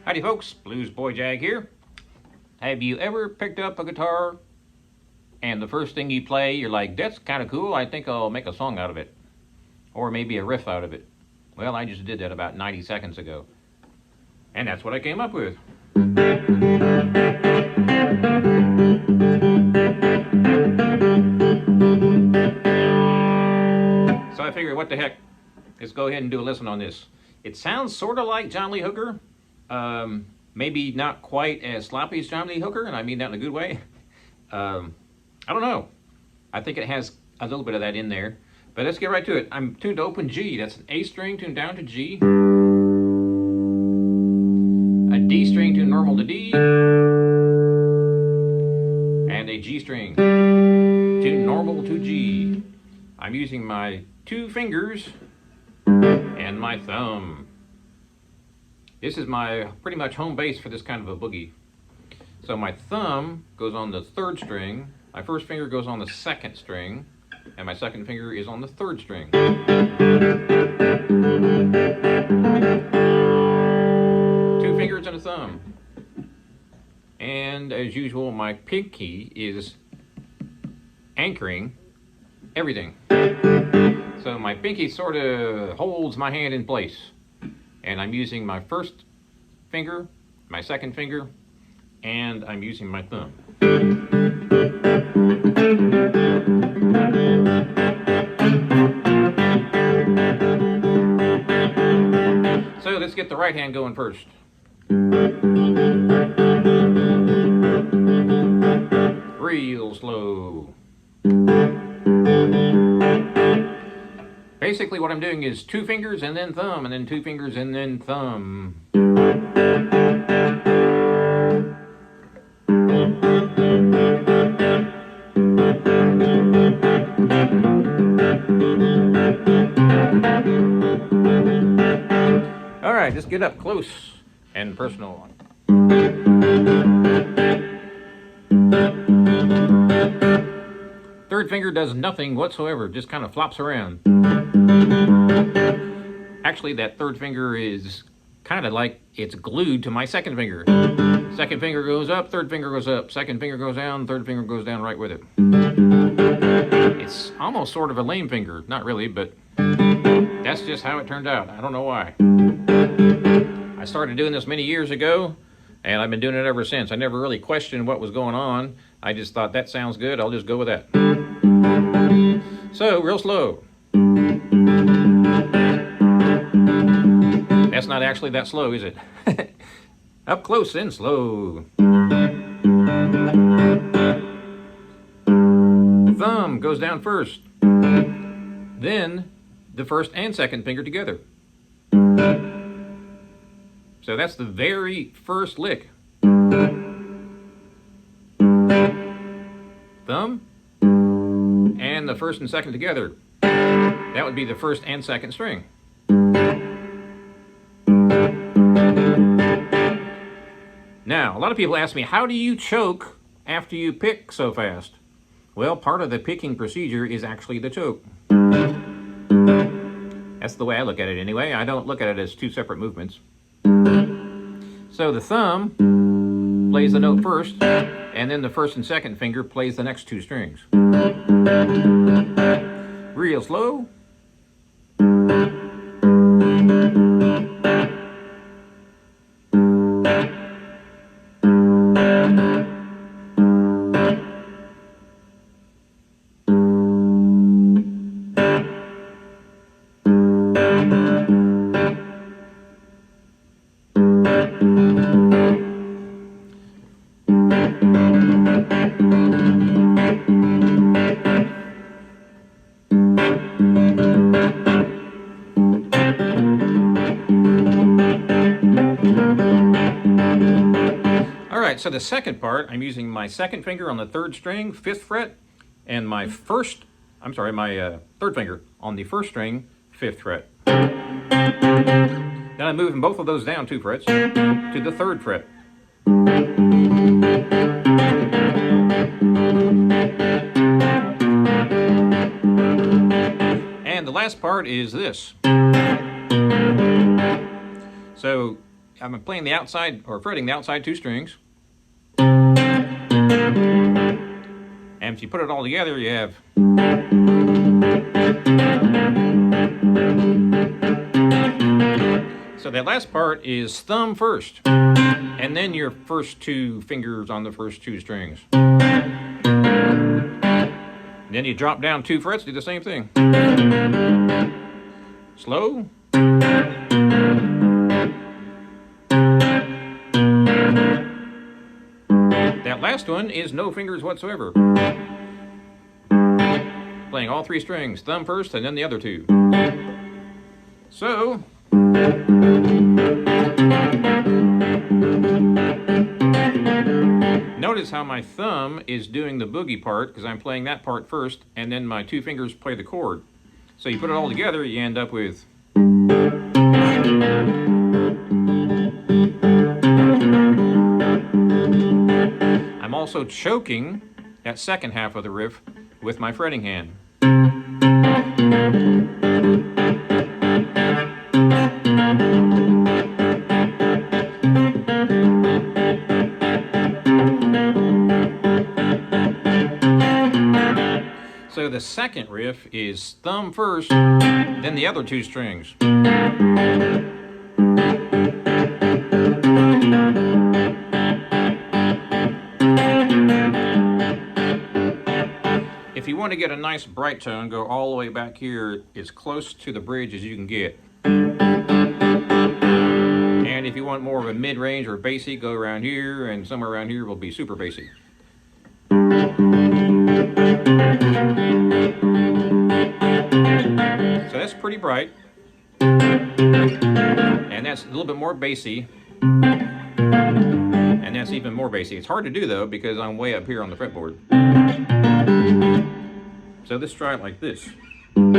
Howdy folks, Bluesboyjag here. Have you ever picked up a guitar and the first thing you play, you're like, that's kind of cool, I think I'll make a song out of it. Or maybe a riff out of it. Well, I just did that about 90 seconds ago. And that's what I came up with. So I figured, what the heck, let's go ahead and do a listen on this. It sounds sort of like John Lee Hooker. Maybe not quite as sloppy as John Lee Hooker, and I mean that in a good way. I don't know. I think it has a little bit of that in there. But let's get right to it. I'm tuned to open G. That's an A string tuned down to G. A D string tuned normal to D. And a G string tuned normal to G. I'm using my 2 fingers and my thumb. This is my pretty much home base for this kind of a boogie. So my thumb goes on the 3rd string, my first finger goes on the 2nd string, and my 2nd finger is on the 3rd string. 2 fingers and a thumb. And as usual, my pinky is anchoring everything. So my pinky sort of holds my hand in place. And I'm using my first finger, my 2nd finger, and I'm using my thumb. So let's get the right hand going first. Real slow. Basically what I'm doing is 2 fingers and then thumb, and then 2 fingers and then thumb. All right, let's get up close and personal. Third finger does nothing whatsoever, just kind of flops around. Actually, that 3rd finger is kind of like it's glued to my 2nd finger. 2nd finger goes up, 3rd finger goes up, 2nd finger goes down, 3rd finger goes down right with it. It's almost sort of a lame finger, not really, but that's just how it turned out. I don't know why. I started doing this many years ago, and I've been doing it ever since. I never really questioned what was going on. I just thought, that sounds good, I'll just go with that. So, real slow. That's not actually that slow, is it? Up close and slow. Thumb goes down first. Then the 1st and 2nd finger together. So that's the very first lick. Thumb and the 1st and 2nd together. That would be the 1st and 2nd string. Now, a lot of people ask me, how do you choke after you pick so fast? Well, part of the picking procedure is actually the choke. That's the way I look at it anyway. I don't look at it as 2 separate movements. So the thumb plays the note first, and then the 1st and 2nd finger plays the next 2 strings. Real slow. Alright, so the second part, I'm using my second finger on the 3rd string, 5th fret, and my third finger on the 1st string, 5th fret. Then I'm moving both of those down 2 frets to the 3rd fret. And the last part is this. So I'm playing the outside, or fretting the outside 2 strings. And if you put it all together, you have so that last part is thumb first, and then your first 2 fingers on the first 2 strings. Then you drop down 2 frets, do the same thing. Slow. That last one is no fingers whatsoever. Playing all 3 strings, thumb first and then the other 2. So, notice how my thumb is doing the boogie part, because I'm playing that part first, and then my 2 fingers play the chord. So you put it all together, you end up with. I'm also choking that second half of the riff with my fretting hand. So the second riff is thumb first, then the other 2 strings. If you want to get a nice bright tone, go all the way back here as close to the bridge as you can get. And if you want more of a mid-range or bassy, go around here, and somewhere around here will be super bassy. So that's pretty bright. And that's a little bit more bassy. And that's even more bassy. It's hard to do though, because I'm way up here on the fretboard. So let's try it like this. You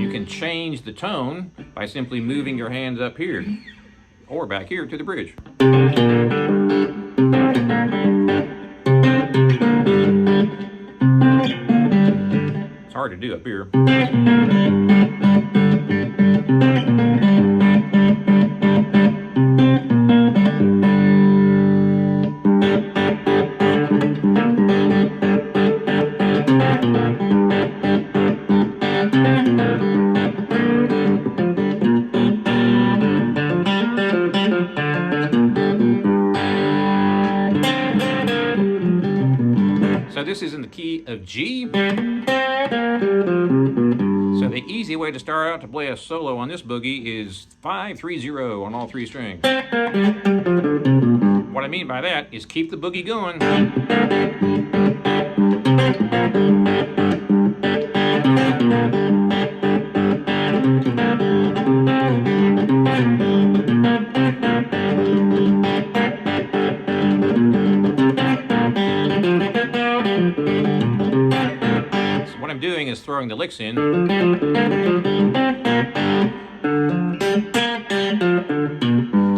can change the tone by simply moving your hands up here or back here to the bridge. It's hard to do up here. So this is in the key of G. So the easy way to start out to play a solo on this boogie is 5-3-0 on all 3 strings. What I mean by that is keep the boogie going. What I'm doing is throwing the licks in.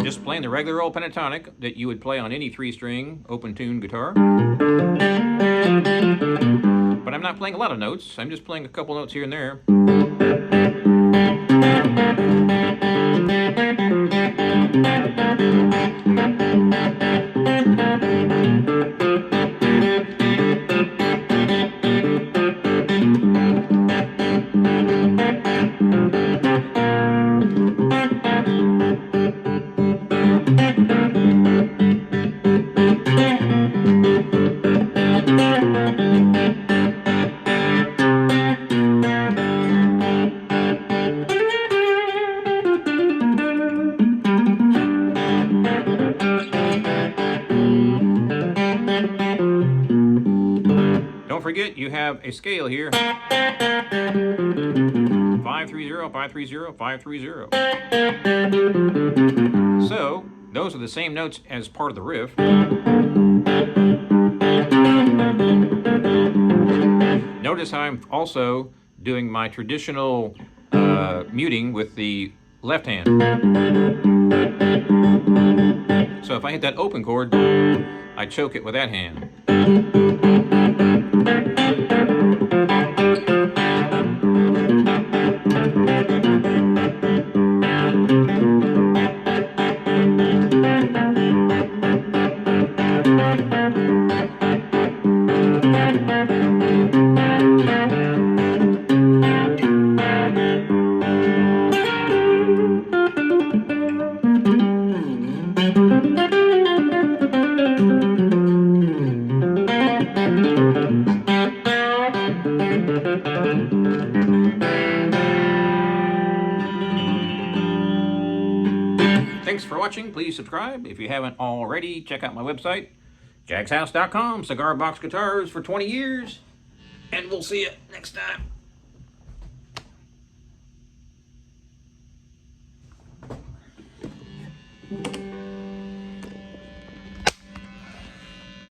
Just playing the regular old pentatonic that you would play on any 3-string open tune guitar. But I'm not playing a lot of notes. I'm just playing a couple notes here and there. Don't forget, you have a scale here. 530, 530, 530. So, those are the same notes as part of the riff. Notice how I'm also doing my traditional muting with the left hand. So if I hit that open chord, I choke it with that hand. Thanks for watching. Please subscribe. If you haven't already, check out my website, jagshouse.com. Cigar box guitars for 20 years. And we'll see you next time.